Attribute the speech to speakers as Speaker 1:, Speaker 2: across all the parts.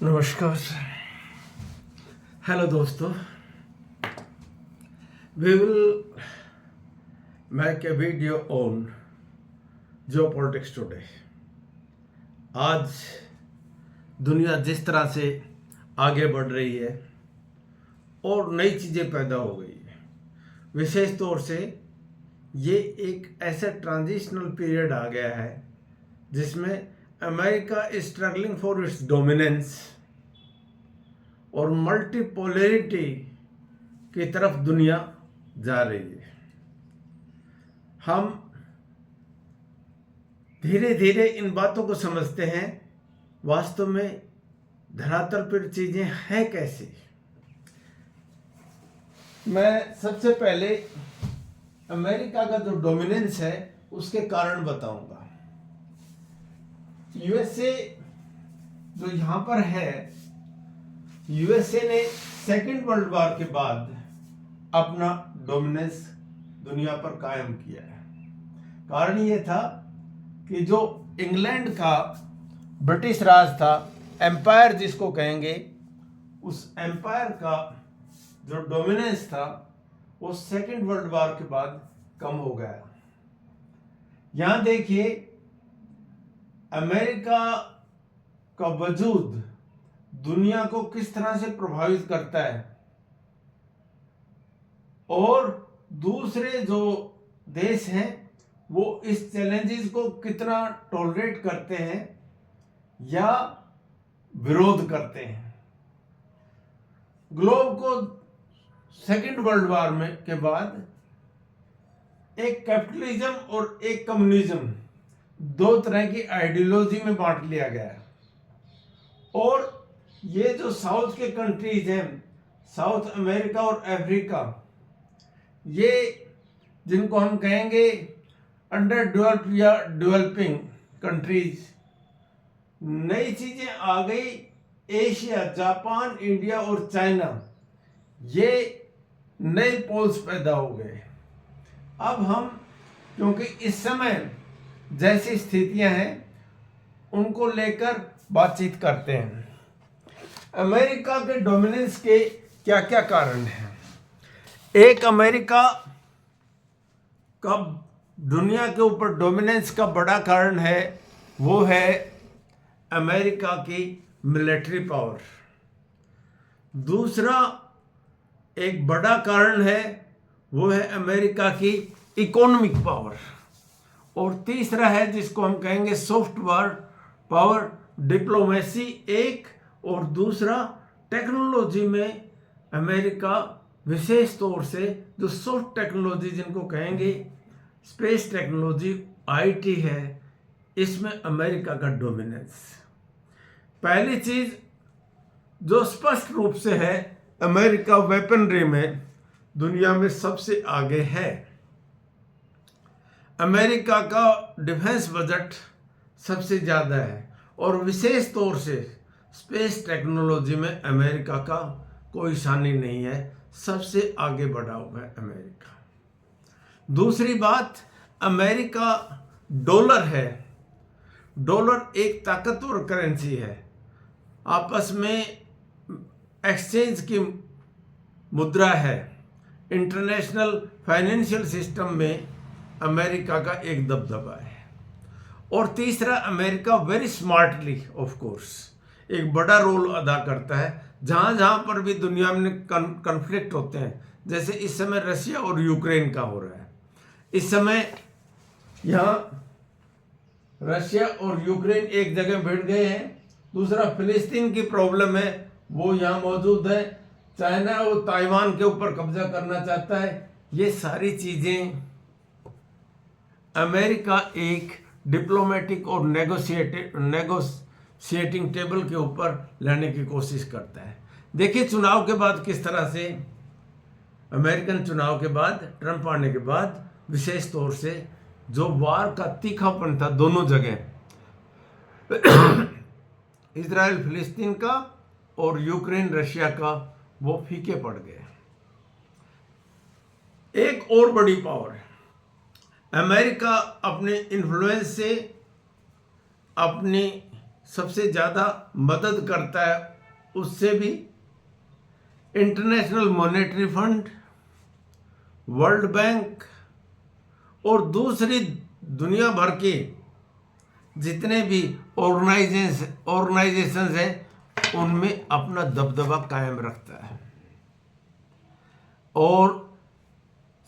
Speaker 1: नमस्कार। हेलो दोस्तों, we will make a video on geopolitics today. आज दुनिया जिस तरह से आगे बढ़ रही है और नई चीज़ें पैदा हो गई है, विशेष तौर से ये एक ऐसा ट्रांजिशनल पीरियड आ गया है जिसमें America is struggling for its dominance और मल्टीपोलैरिटी की तरफ दुनिया जा रही है। हम धीरे धीरे इन बातों को समझते हैं, वास्तव में धरातल पर चीजें हैं कैसे। मैं सबसे पहले अमेरिका का जो डोमिनेंस है उसके कारण बताऊंगा। यूएसए जो यहां पर है, यूएसए ने सेकेंड वर्ल्ड वॉर के बाद अपना डोमिनेंस दुनिया पर कायम किया है। कारण ये था कि जो इंग्लैंड का ब्रिटिश राज था, एम्पायर जिसको कहेंगे, उस एम्पायर का जो डोमिनेंस था वो सेकेंड वर्ल्ड वॉर के बाद कम हो गया। यहां देखिए, अमेरिका का वजूद दुनिया को किस तरह से प्रभावित करता है और दूसरे जो देश हैं वो इस चैलेंजेस को कितना टॉलरेट करते हैं या विरोध करते हैं। ग्लोब को सेकेंड वर्ल्ड वॉर में के बाद एक कैपिटलिज्म और एक कम्युनिज्म, दो तरह की आइडियोलॉजी में बांट लिया गया। और ये जो साउथ के कंट्रीज हैं, साउथ अमेरिका और अफ्रीका, ये जिनको हम कहेंगे अंडर डेवलप्ड या डेवलपिंग कंट्रीज, नई चीजें आ गई। एशिया, जापान, इंडिया और चाइना, ये नए पोल्स पैदा हो गए। अब हम, क्योंकि इस समय जैसी स्थितियां हैं उनको लेकर बातचीत करते हैं। अमेरिका के डोमिनेंस के क्या क्या कारण हैं। एक, अमेरिका का दुनिया के ऊपर डोमिनेंस का बड़ा कारण है, वो है अमेरिका की मिलिट्री पावर। दूसरा एक बड़ा कारण है, वो है अमेरिका की इकोनॉमिक पावर। और तीसरा है जिसको हम कहेंगे सॉफ्ट पावर, डिप्लोमेसी एक, और दूसरा टेक्नोलॉजी में अमेरिका, विशेष तौर से जो सॉफ्ट टेक्नोलॉजी जिनको कहेंगे स्पेस टेक्नोलॉजी, आईटी है, इसमें अमेरिका का डोमिनेंस। पहली चीज जो स्पष्ट रूप से है, अमेरिका वेपनरी में दुनिया में सबसे आगे है। अमेरिका का डिफेंस बजट सबसे ज्यादा है और विशेष तौर से स्पेस टेक्नोलॉजी में अमेरिका का कोई शानी नहीं है, सबसे आगे बढ़ा हुआ है अमेरिका। दूसरी बात, अमेरिका डॉलर है। डॉलर एक ताकतवर करेंसी है, आपस में एक्सचेंज की मुद्रा है। इंटरनेशनल फाइनेंशियल सिस्टम में अमेरिका का एक दबदबा है। और तीसरा, America very smartly of course एक बड़ा रोल अदा करता है जहां जहां पर भी दुनिया में कन्फ्लिक्ट होते हैं। जैसे इस समय रशिया और यूक्रेन का हो रहा है, इस समय यहां रशिया और यूक्रेन एक जगह भिड़ गए हैं। दूसरा, फिलिस्तीन की प्रॉब्लम है, वो यहां मौजूद है। चाइना वो ताइवान के ऊपर कब्जा करना चाहता है। ये सारी चीजें अमेरिका एक डिप्लोमेटिक और नेगोशिएटिंग टेबल के ऊपर लाने की कोशिश करता है। देखिए चुनाव के बाद किस तरह से, अमेरिकन चुनाव के बाद, ट्रंप आने के बाद, विशेष तौर से जो वार का तीखापन था दोनों जगह, इजराइल फिलिस्तीन का और यूक्रेन रशिया का, वो फीके पड़ गए। एक और बड़ी पावर है, अमेरिका अपने इन्फ्लुएंस से अपनी सबसे ज़्यादा मदद करता है उससे भी international monetary fund, world bank और दूसरी दुनिया भर के जितने भी ऑर्गेनाइजेशंस हैं उनमें अपना दबदबा कायम रखता है। और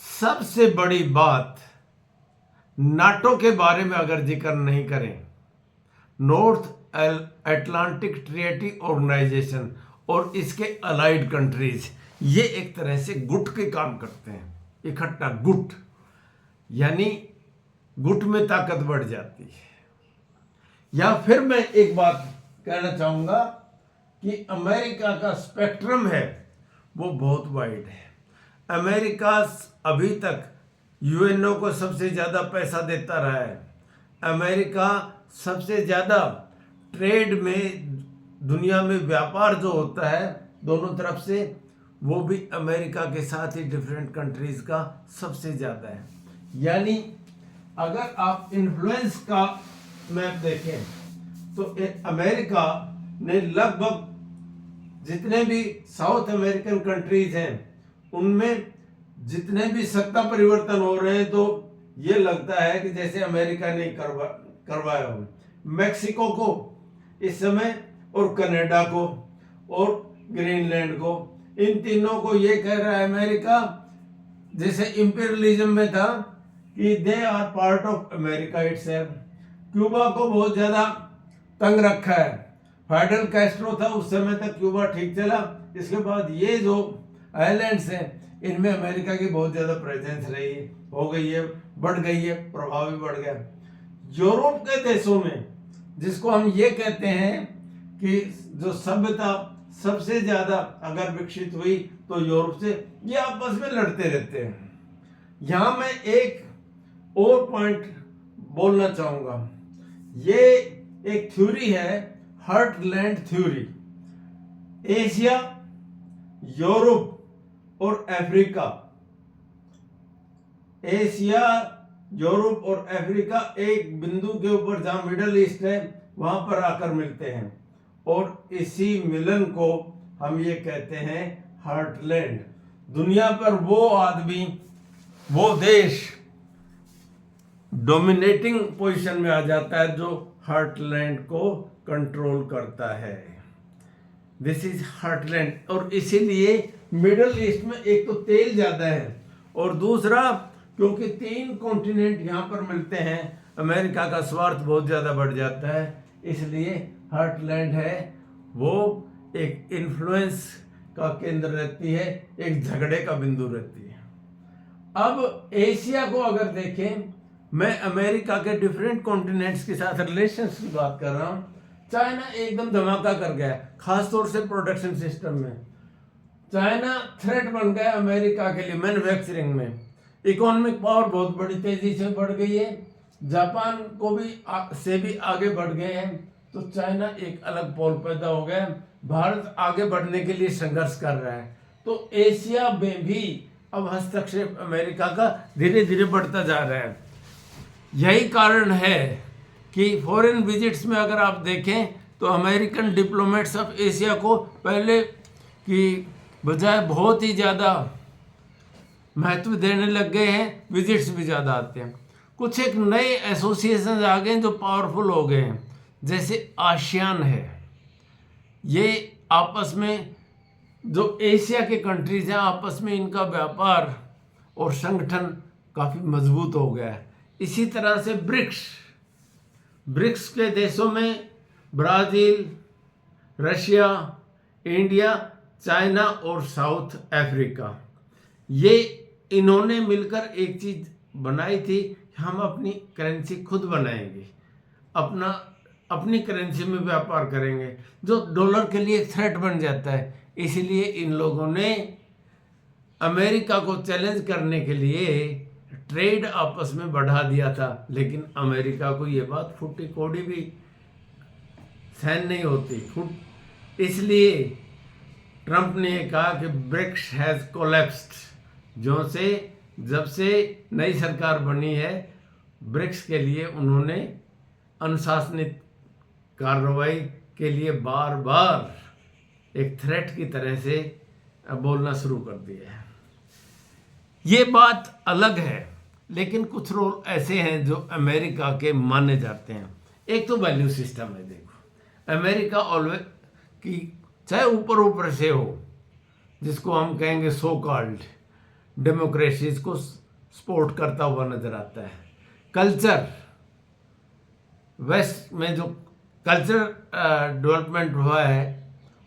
Speaker 1: सबसे बड़ी बात, नाटो के बारे में अगर जिक्र नहीं करें, नॉर्थ अटलांटिक ट्रीटी ऑर्गेनाइजेशन और इसके अलाइड कंट्रीज, ये एक तरह से गुट के काम करते हैं, इकट्ठा गुट, यानी गुट में ताकत बढ़ जाती है। या फिर मैं एक बात कहना चाहूंगा कि अमेरिका का स्पेक्ट्रम है वो बहुत वाइड है। अमेरिका अभी तक यूएनओ को सबसे ज़्यादा पैसा देता रहा है। अमेरिका सबसे ज़्यादा ट्रेड में, दुनिया में व्यापार जो होता है दोनों तरफ से, वो भी अमेरिका के साथ ही डिफरेंट कंट्रीज का सबसे ज़्यादा है। यानी अगर आप इन्फ्लुएंस का मैप देखें तो अमेरिका ने लगभग जितने भी साउथ अमेरिकन कंट्रीज हैं उनमें जितने भी सत्ता परिवर्तन हो रहे हैं तो ये लगता है कि जैसे अमेरिका ने करवाया हो। मेक्सिको को इस समय, और कनाडा को और ग्रीनलैंड को, इन तीनों को ये कह रहा है अमेरिका, जैसे इंपीरियलिज्म में था कि they are part of America itself. Cuba को बहुत ज्यादा तंग रखा है। फाइडल कैस्ट्रो था उस समय तक क्यूबा ठीक चला। इसके बाद ये जो आइलैंड्स हैं इनमें अमेरिका की बहुत ज्यादा प्रेजेंस रही है, हो गई है, बढ़ गई है, प्रभाव भी बढ़ गया। यूरोप के देशों में, जिसको हम ये कहते हैं कि जो सभ्यता सबसे ज्यादा अगर विकसित हुई तो यूरोप से, ये आपस में लड़ते रहते हैं। यहां मैं एक और पॉइंट बोलना चाहूंगा। ये एक थ्योरी है, हार्टलैंड थ्योरी। एशिया, यूरोप और अफ्रीका, एशिया, यूरोप और अफ्रीका एक बिंदु के ऊपर, जहां मिडल ईस्ट है, वहां पर आकर मिलते हैं और इसी मिलन को हम ये कहते हैं हार्टलैंड। दुनिया पर वो आदमी, वो देश डोमिनेटिंग पोजीशन में आ जाता है जो हार्टलैंड को कंट्रोल करता है। This is heartland. और इसीलिए मिडल ईस्ट में एक तो तेल ज्यादा है और दूसरा क्योंकि 3 कॉन्टिनेंट यहां पर मिलते हैं, अमेरिका का स्वार्थ बहुत ज्यादा बढ़ जाता है, इसलिए हार्टलैंड है वो एक इन्फ्लुएंस का केंद्र रहती है, एक झगड़े का बिंदु रहती है। अब एशिया को अगर देखें, मैं अमेरिका के डिफरेंट कॉन्टिनेंट्स के साथ रिलेशंस की बात कर रहा हूं। चाइना एकदम धमाका कर गया, खासतौर से प्रोडक्शन सिस्टम में। चाइना थ्रेट बन गया अमेरिका के लिए मैन्युफैक्चरिंग में। इकोनॉमिक पावर बहुत बड़ी तेजी से बढ़ गई है, जापान को भी से भी आगे बढ़ गए हैं, तो चाइना एक अलग पोल पैदा हो गया। भारत आगे बढ़ने के लिए संघर्ष कर रहा है, तो एशिया में भी अब हस्तक्षेप अमेरिका का धीरे धीरे बढ़ता जा रहा है। यही कारण है कि फॉरेन विजिट्स में अगर आप देखें तो अमेरिकन डिप्लोमेट्स ऑफ एशिया को पहले की बजाय बहुत ही ज़्यादा महत्व देने लग गए हैं, विजिट्स भी ज़्यादा आते हैं। कुछ एक नए एसोसिएशन आ गए हैं जो पावरफुल हो गए हैं, जैसे आसियान है। ये आपस में जो एशिया के कंट्रीज हैं आपस में इनका व्यापार और संगठन काफ़ी मजबूत हो गया है। इसी तरह से ब्रिक्स के देशों में ब्राज़ील, रशिया, इंडिया, चाइना और साउथ अफ्रीका, ये इन्होंने मिलकर एक चीज़ बनाई थी, हम अपनी करेंसी खुद बनाएंगे, अपनी करेंसी में व्यापार करेंगे, जो डॉलर के लिए थ्रेट बन जाता है। इसलिए इन लोगों ने अमेरिका को चैलेंज करने के लिए ट्रेड आपस में बढ़ा दिया था, लेकिन अमेरिका को ये बात फूटी कौड़ी भी सहन नहीं होती। इसलिए ट्रंप ने कहा कि ब्रिक्स हैज कोलैप्स्ड। जब से नई सरकार बनी है, ब्रिक्स के लिए उन्होंने अनुशासनिक कार्रवाई के लिए बार बार एक थ्रेट की तरह से बोलना शुरू कर दिया है। ये बात अलग है, लेकिन कुछ रोल ऐसे हैं जो अमेरिका के माने जाते हैं। एक तो वैल्यू सिस्टम है। देखो, अमेरिका ऑलवेज की चाहे ऊपर ऊपर से हो, जिसको हम कहेंगे सो कॉल्ड डेमोक्रेसी, को सपोर्ट करता हुआ नजर आता है। कल्चर, वेस्ट में जो कल्चर डेवलपमेंट हुआ है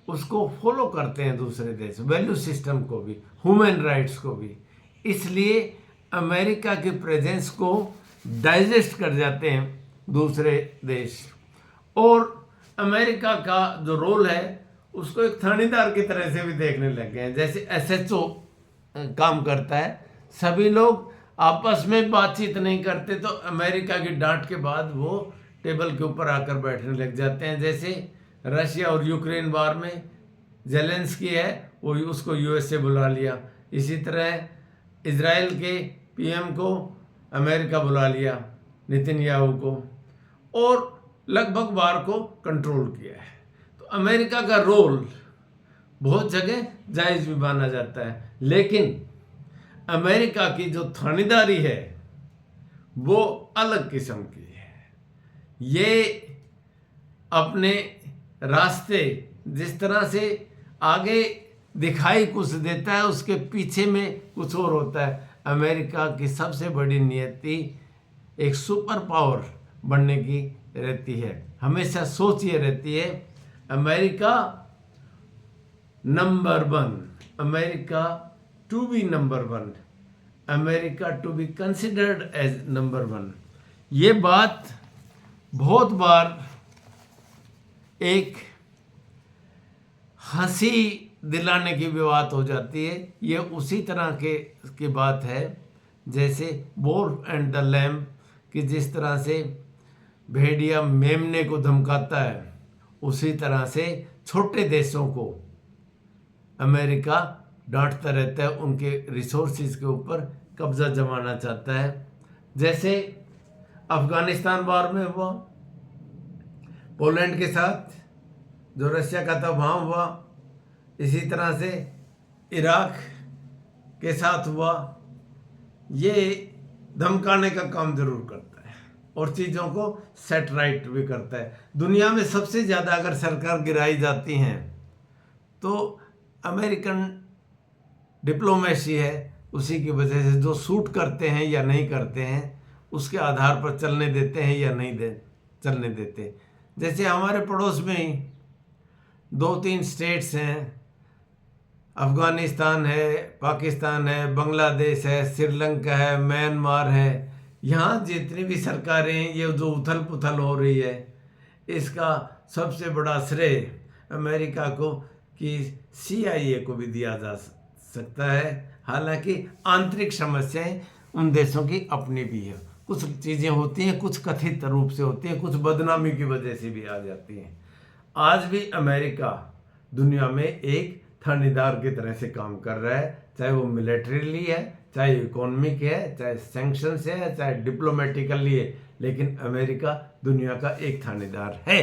Speaker 1: उसको फॉलो करते हैं दूसरे देश, वैल्यू सिस्टम को भी, ह्यूमन राइट्स को भी। इसलिए अमेरिका के प्रेजेंस को डाइजेस्ट कर जाते हैं दूसरे देश, और अमेरिका का जो रोल है उसको एक थानेदार की तरह से भी देखने लग गए हैं। जैसे एसएचओ काम करता है, सभी लोग आपस में बातचीत नहीं करते तो अमेरिका की डांट के बाद वो टेबल के ऊपर आकर बैठने लग जाते हैं। जैसे रशिया और यूक्रेन वार में जेलेंस्की है, वो उसको यूएसए बुला लिया। इसी तरह इजराइल के पीएम को अमेरिका बुला लिया, नेतन्याहू को, और लगभग वार को कंट्रोल किया है। तो अमेरिका का रोल बहुत जगह जायज़ भी माना जाता है, लेकिन अमेरिका की जो थानेदारी है वो अलग किस्म की है। ये अपने रास्ते जिस तरह से आगे दिखाई कुछ देता है, उसके पीछे में कुछ और होता है। अमेरिका की सबसे बड़ी नियति एक सुपर पावर बनने की रहती है। हमेशा सोच ये रहती है, America number 1, America to be number 1, America to be considered as number 1। ये बात बहुत बार एक हंसी दिलाने की भी बात हो जाती है। ये उसी तरह की बात है जैसे वोल्फ एंड द लैम्ब, कि जिस तरह से भेड़िया मेमने को धमकाता है, उसी तरह से छोटे देशों को अमेरिका डांटता रहता है, उनके रिसोर्सेज के ऊपर कब्जा जमाना चाहता है। जैसे अफगानिस्तान वार में हुआ, पोलैंड के साथ जो रशिया का था वहाँ हुआ, इसी तरह से इराक के साथ हुआ। ये धमकाने का काम जरूर करता है और चीज़ों को सेट राइट भी करता है। दुनिया में सबसे ज़्यादा अगर सरकार गिराई जाती हैं तो अमेरिकन डिप्लोमेसी है, उसी की वजह से जो सूट करते हैं या नहीं करते हैं उसके आधार पर चलने देते हैं या नहीं चलने देते। जैसे हमारे पड़ोस में ही 2-3 स्टेट्स हैं, अफगानिस्तान है, पाकिस्तान है, बांग्लादेश है, श्रीलंका है, म्यांमार है। यहाँ जितनी भी सरकारें हैं, ये जो उथल पुथल हो रही है, इसका सबसे बड़ा श्रेय अमेरिका को कि CIA को भी दिया जा सकता है। हालांकि आंतरिक समस्याएं उन देशों की अपनी भी है। कुछ चीज़ें होती हैं, कुछ कथित रूप से होती हैं, कुछ बदनामी की वजह से भी आ जाती हैं। आज भी अमेरिका दुनिया में एक थानेदार की तरह से काम कर रहा है, चाहे वो मिलिट्रीली है, चाहे इकोनॉमिक है, चाहे सैंक्शन से है, चाहे डिप्लोमेटिकली है, लेकिन अमेरिका दुनिया का एक थानेदार है।